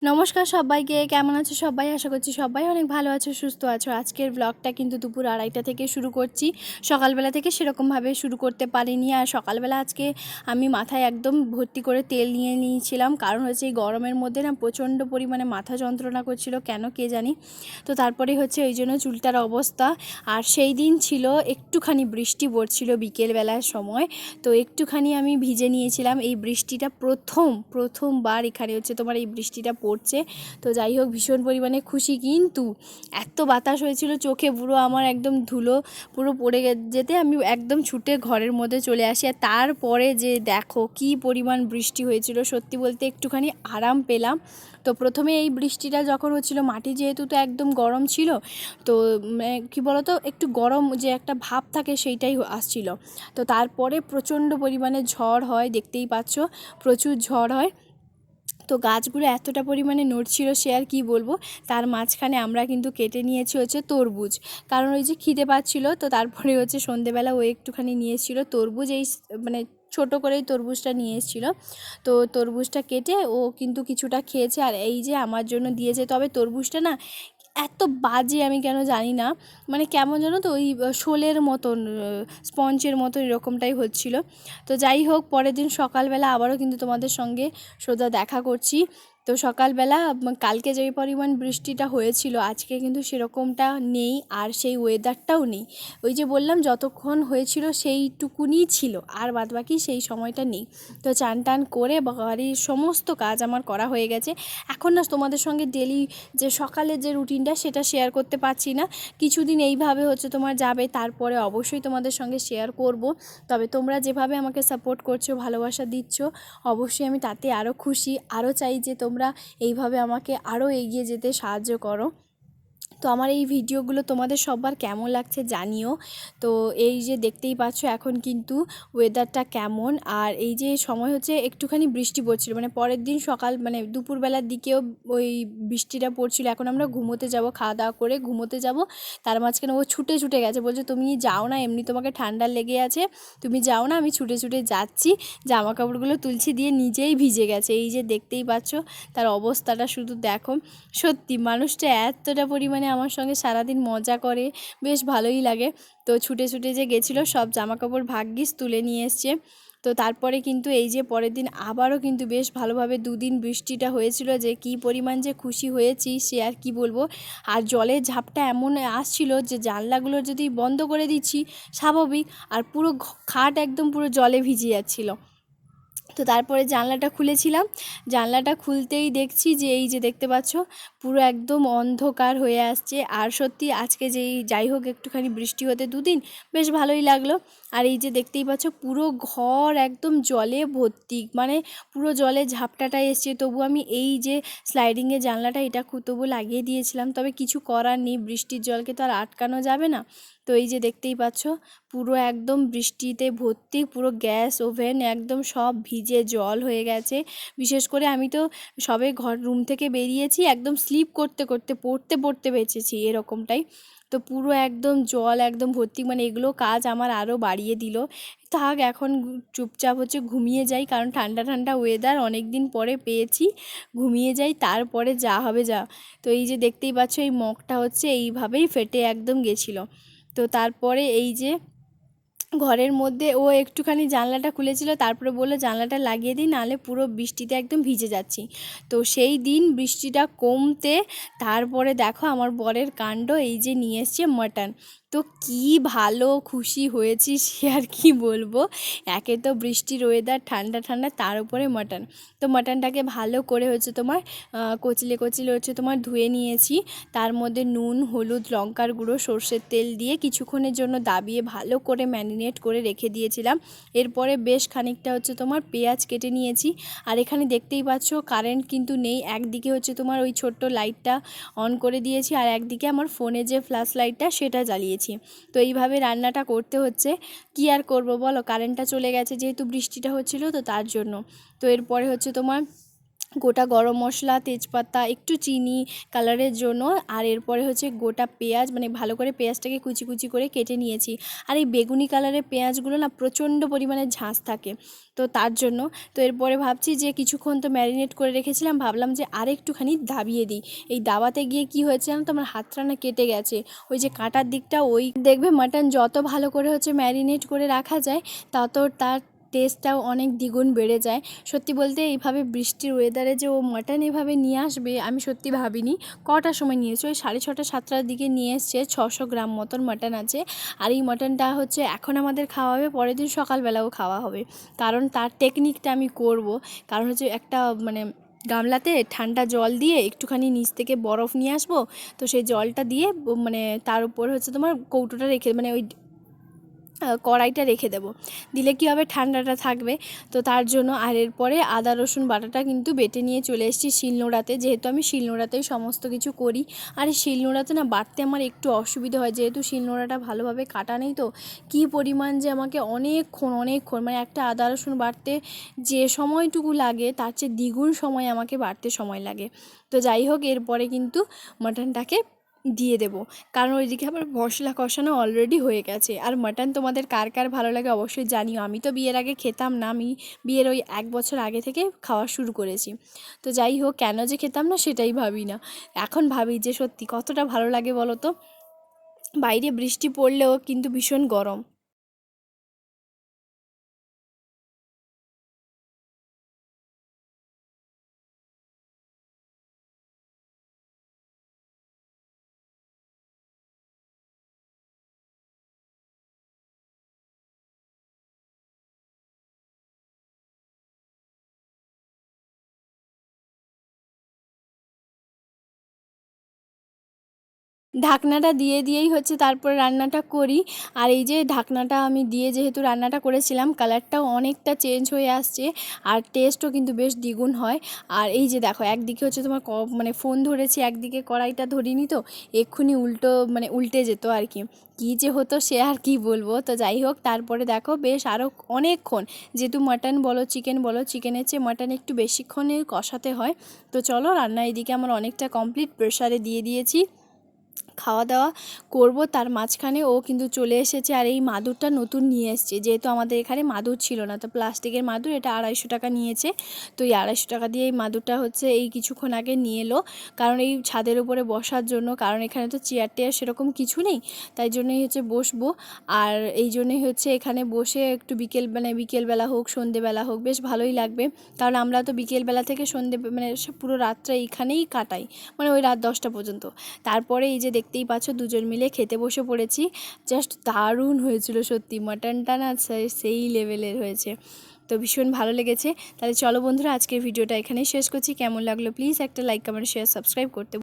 নমস্কার সবাইকে, কেমন আছো সবাই? আশা করছি সবাই অনেক ভালো আছো, সুস্থ আছো। আজকের ব্লগটা কিন্তু দুপুর 2:30টা থেকে শুরু করছি। সকালবেলা থেকে সেরকমভাবে শুরু করতে পারিনি। আর সকালবেলা আজকে আমি মাথায় একদম ভর্তি করে তেল নিয়ে নিয়েছিলাম, কারণ হচ্ছে এই গরমের মধ্যে না প্রচণ্ড পরিমাণে মাথা যন্ত্রণা করছিল, কেন কে জানি। তো তারপরে হচ্ছে ওই জন্য চুলটার অবস্থা। আর সেই দিন ছিল একটুখানি বৃষ্টি পড়ছিল বিকেলবেলার সময়, তো একটুখানি আমি ভিজে নিয়েছিলাম। এই বৃষ্টিটা প্রথমবার এখানে হচ্ছে তোমার এই বৃষ্টিটা পড়ছে। তো যাই হোক, ভীষণ পরিমাণে খুশি, কিন্তু এত বাতাস হয়েছিল চোখে পুরো আমার একদম ধুলো পুরো পড়ে যেতে আমি একদম ছুটে ঘরের মধ্যে চলে আসি। আর তারপরে যে দেখো কি পরিমাণ বৃষ্টি হয়েছিল, সত্যি বলতে একটুখানি আরাম পেলাম। তো প্রথমে এই বৃষ্টিটা যখন হচ্ছিল, মাটি যেহেতু তো একদম গরম ছিল, তো কি বলতো, একটু গরম যে একটা ভাব থাকে সেইটাই আসছিল। তো তারপরে প্রচণ্ড পরিমাণে ঝড় হয়, দেখতেই পাচ্ছ প্রচুর ঝড় হয়। তো গাছগুলো এতটা পরিমাণে নড়ছিল সে আর কি বলবো। তার মাঝখানে আমরা কিন্তু কেটে নিয়েছি হচ্ছে তরমুজ, কারণ ওই যে খিদে পাচ্ছিল। তো তারপরে হচ্ছে সন্ধেবেলা ও একটুখানি নিয়ে এসেছিলো তরমুজ, এই মানে ছোটো করেই তরমুজটা নিয়ে এসেছিলো। তো তরমুজটা কেটে ও কিন্তু কিছুটা খেয়েছে, আর এই যে আমার জন্য দিয়েছে। তবে তরমুজটা না এত বাজে আমি কেন জানি না, মানে কেমন জানো তো, ওই শোলের মতন, স্পঞ্জের মতন এরকমটাই হচ্ছিল। তো যাই হোক, পরের দিন সকালবেলা আবারও কিন্তু তোমাদের সঙ্গে সোজা দেখা করছি। তো সকালবেলা কালকে যেই পরিমাণ বৃষ্টিটা হয়েছিল, আজকে কিন্তু সেরকমটা নেই, আর সেই ওয়েদারটাও নেই। ওই যে বললাম যতক্ষণ হয়েছিল সেইটুকুনি ছিল, আর বাদবাকি সেই সময়টা নেই। তো চান টান করে বাড়ির সমস্ত কাজ আমার করা হয়ে গেছে। এখন না তোমাদের সঙ্গে ডেলি যে সকালের যে রুটিনটা সেটা শেয়ার করতে পারছি না। কিছুদিন এইভাবে হচ্ছে তোমার যাবে, তারপরে অবশ্যই তোমাদের সঙ্গে শেয়ার করব। তবে তোমরা যেভাবে আমাকে সাপোর্ট করছো, ভালোবাসা দিচ্ছ, অবশ্যই আমি তাতে আরও খুশি। আরও চাই যে তোমরা এইভাবে আমাকে আরও এগিয়ে যেতে সাহায্য করো। তো আমার এই ভিডিওগুলো তোমাদের সবার কেমন লাগছে জানিও। তো এই যে দেখতেই পাচ্ছ এখন কিন্তু ওয়েদারটা কেমন, আর এই যে সময় হচ্ছে একটুখানি বৃষ্টি পড়ছিল, মানে পরের দিন সকাল মানে দুপুরবেলার দিকেও ওই বৃষ্টিটা পড়ছিল। এখন আমরা ঘুমোতে যাব, খাওয়া দাওয়া করে ঘুমোতে যাব। তার মাঝখানে ও ছুটে ছুটে গেছে, বলছে তুমি যাও না, এমনি তোমাকে ঠান্ডা লেগে আছে, তুমি যাও না। আমি ছুটে ছুটে যাচ্ছি, জামা কাপড়গুলো তুলছি, দিয়ে নিজেই ভিজে গেছে। এই যে দেখতেই পাচ্ছ তার অবস্থাটা, শুধু দেখো। সত্যি মানুষটা এতটা পরিমাণে আমার সঙ্গে সারাদিন মজা করে, বেশ ভালোই লাগে। তো ছুটে ছুটে যে গেছিলো, সব জামাকাপড় ভাগ্যিস তুলে নিয়ে এসছে। তো তারপরে কিন্তু এই যে পরের দিন আবারও কিন্তু বেশ ভালোভাবে 2 দিন বৃষ্টিটা হয়েছিল, যে কি পরিমাণ যে খুশি হয়েছি সে আর কি বলবো। আর জলের ঝাপটা এমন আসছিল যে জানলাগুলো যদি বন্ধ করে দিচ্ছি স্বাভাবিক, আর পুরো খাট একদম পুরো জলে ভিজে যাচ্ছিলো। তো তারপরে জানলাটা খুলেছিলাম, জানলাটা খুলতেই দেখছি যে এই যে দেখতে পাচ্ছ পুরো একদম অন্ধকার হয়ে আসছে। আর সত্যি আজকে যাই হোক একটুখানি বৃষ্টি হতে 2 দিন বেশ ভালোই লাগলো। আর এই যে দেখতেই পাচ্ছ পুরো ঘর একদম জলে ভর্তি, মানে পুরো জলে ঝাপটাটা এসছে। তবু আমি এই যে স্লাইডিংয়ের জানলাটা এটা তবু লাগিয়ে দিয়েছিলাম, তবে কিছু করার নেই, বৃষ্টির জলকে তো আর আটকানো যাবে না। তো এই যে দেখতেই পাচ্ছ পুরো একদম বৃষ্টিতে ভর্তি, পুরো গ্যাস ওভেন একদম সব ভিজে জল হয়ে গেছে। বিশেষ করে আমি তো সবে রুম থেকে বেরিয়েছি, একদম স্লিপ করতে করতে পড়তে পড়তে বেঁচেছি এরকমটাই। তো পুরো একদম জল একদম ভর্তি, মানে এগুলো কাজ আমার আরও বাড়িয়ে দিল। থাক, এখন চুপচাপ হচ্ছে ঘুমিয়ে যাই, কারণ ঠান্ডা ঠান্ডা ওয়েদার অনেক দিন পরে পেয়েছি। ঘুমিয়ে যাই, তারপরে যা হবে যা। তো এই যে দেখতেই পাচ্ছ এই মগটা হচ্ছে এইভাবেই ফেটে একদম গেছিলো। তো তারপরে এই যে ঘরের মধ্যে ও একটুখানি জানলাটা খুলেছিল, তারপরে বললো জানলাটা লাগিয়ে দিই, নাহলে পুরো বৃষ্টিতে একদম ভিজে যাচ্ছি। তো সেই দিন বৃষ্টিটা কমতে তারপরে দেখো আমার বরের কাণ্ড, এই যে নিয়ে এসছে মাটন। তো কি ভালো খুশি হয়েছি সে আর কি বলবো। একে তো বৃষ্টির ওয়েদার, ঠান্ডা ঠান্ডা, তার উপরে মাটন। তো মাটনটাকে ভালো করে হচ্ছে তোমার কচলে কচলে হচ্ছে তোমার ধুয়ে নিয়েছি। তার মধ্যে নুন, হলুদ, লঙ্কার গুঁড়ো, সর্ষের তেল দিয়ে কিছুক্ষণের জন্য দাবিয়ে ভালো করে ম্যারিনেট করে রেখে দিয়েছিলাম। এরপরে বেশ খানিকটা হচ্ছে তোমার পেঁয়াজ কেটে নিয়েছি। আর এখানে দেখতেই পাচ্ছ কারেন্ট কিন্তু নেই, একদিকে হচ্ছে তোমার ওই ছোট্ট লাইটটা অন করে দিয়েছি, আর একদিকে আমার ফোনে যে ফ্ল্যাশ লাইটটা সেটা জ্বালিয়েছি। তো এইভাবে রান্নাটা করতে হচ্ছে, কি আর করব বলো, কারেন্টটা চলে গেছে যেহেতু বৃষ্টিটা হচ্ছিল, তো তার জন্য। তো এরপরে হচ্ছে তোমার গোটা গরম মশলা, তেজপাতা, একটু চিনি কালারের জন্য, আর এরপরে হচ্ছে গোটা পেঁয়াজ, মানে ভালো করে পেঁয়াজটাকে কুচি কুচি করে কেটে নিয়েছি। আর এই বেগুনি কালারের পেঁয়াজগুলো না প্রচণ্ড পরিমাণে ঝাঁজ থাকে, তো তার জন্য। তো এরপরে ভাবছি যে কিছুক্ষণ তো ম্যারিনেট করে রেখেছিলাম, ভাবলাম যে আর একটুখানি দাবিয়ে দিই। এই দাবাতে গিয়ে কি হয়েছে জানো তো, আমার হাতটা না কেটে গেছে। ওই যে কাঁটার দিকটা, ওই দেখবে মাটন যত ভালো করে হচ্ছে ম্যারিনেট করে রাখা যায়, তত তার টেস্টটাও অনেক দ্বিগুণ বেড়ে যায়। সত্যি বলতে এইভাবে বৃষ্টির ওয়েদারে যে ও মাটন এভাবে নিয়ে আসবে আমি সত্যি ভাবিনি। কটার সময় নিয়েছে, ওই 6:30 7টার দিকে নিয়ে এসছে। 600 গ্রাম মতন মাটন আছে। আর এই মাটনটা হচ্ছে এখন আমাদের খাওয়া হবে, পরের দিন সকালবেলাও খাওয়া হবে। কারণ তার টেকনিকটা আমি করব। কারণ হচ্ছে একটা মানে গামলাতে ঠান্ডা জল দিয়ে একটুখানি নিচ থেকে বরফ নিয়ে আসবো। তো সেই জলটা দিয়ে মানে তার উপর হচ্ছে তোমার কৌটোটা রেখে, মানে ওই কড়াইটা রেখে দেবো। দিলে কী হবে, ঠান্ডাটা থাকবে। তো তার জন্য আর এরপরে আদা রসুন বাটাটা কিন্তু বেটে নিয়ে চলে এসেছি শিলনোড়াতে, যেহেতু আমি শিলনোড়াতেই সমস্ত কিছু করি। আর এই শিলনোড়াতে না বাটতে আমার একটু অসুবিধা হয়, যেহেতু শিলনোড়াটা ভালোভাবে কাটা নেই। তো কী পরিমাণ যে আমাকে অনেকক্ষণ মানে একটা আদা রসুন বাটতে যে সময়টুকু লাগে তার চেয়ে দ্বিগুণ সময় আমাকে বাটতে সময় লাগে। তো যাই হোক, এরপরে কিন্তু মাটনটাকে দিয়ে দেবো, কারণ ওইদিকে আবার মশলা কষানো অলরেডি হয়ে গেছে। আর মাটন তোমাদের কার কার ভালো লাগে অবশ্যই জানিও। আমি তো বিয়ের আগে খেতাম না, আমি বিয়ের ওই 1 বছর আগে থেকে খাওয়া শুরু করেছি। তো যাই হোক, কেন যে খেতাম না সেটাই ভাবি না, এখন ভাবি যে সত্যি কতটা ভালো লাগে বলো তো। বাইরে বৃষ্টি পড়লেও কিন্তু ভীষণ গরম। ঢাকনাটা দিয়ে দিয়েই হচ্ছে তারপরে রান্নাটা করি। আর এই যে ঢাকনাটা আমি দিয়ে যেহেতু রান্নাটা করেছিলাম, কালারটাও অনেকটা চেঞ্জ হয়ে আসছে, আর টেস্টও কিন্তু বেশ দ্বিগুণ হয়। আর এই যে দেখো, একদিকে হচ্ছে তোমার মানে ফোন ধরেছি, একদিকে কড়াইটা ধরিনি, তো এক্ষুনি উল্টে যেত আর কি। কী যে হতো সে আর কি বলবো। তো যাই হোক, তারপরে দেখো বেশ আরও অনেকক্ষণ, যেহেতু মাটন বলো চিকেন বলো, চিকেনের চেয়ে মাটন একটু বেশিক্ষণে কষাতে হয়। তো চলো, রান্না এদিকে আমার অনেকটা কমপ্লিট, প্রেসারে দিয়ে দিয়েছি। খাওয়া দাওয়া করব, তার মাঝখানে ও কিন্তু চলে এসেছে। আর এই মাদুরটা নতুন নিয়ে এসছে, যেহেতু আমাদের এখানে মাদুর ছিল না, তো প্লাস্টিকের মাদুর, এটা 250 টাকা নিয়েছে। তো এই 250 টাকা দিয়ে এই মাদুরটা হচ্ছে এই কিছুক্ষণ আগে নিয়ে এলো, কারণ এই ছাদের উপরে বসার জন্য, কারণ এখানে তো চেয়ার টেয়ার সেরকম কিছু নেই, তাই জন্যই হচ্ছে বসবো। আর এই জন্যই হচ্ছে এখানে বসে একটু বিকেলবেলা হোক সন্ধেবেলা হোক বেশ ভালোই লাগবে। কারণ আমরা তো বিকেলবেলা থেকে সন্ধে মানে পুরো রাতটা এইখানেই কাটাই, মানে ওই রাত 10টা পর্যন্ত। তারপরে এই যে দেখতেই পাচ্ছ, দুজন মিলে খেতে বসে পড়েছি। জাস্ট দারুণ হয়েছিল সত্যি, মাটনটা না সেই লেভেলের হয়েছে। তো ভীষণ ভালো লেগেছে। তাহলে চলো বন্ধুরা, আজকের ভিডিওটা এখানেই শেষ করছি। কেমন লাগলো প্লিজ একটা লাইক, কমেন্ট, শেয়ার, সাবস্ক্রাইব করতে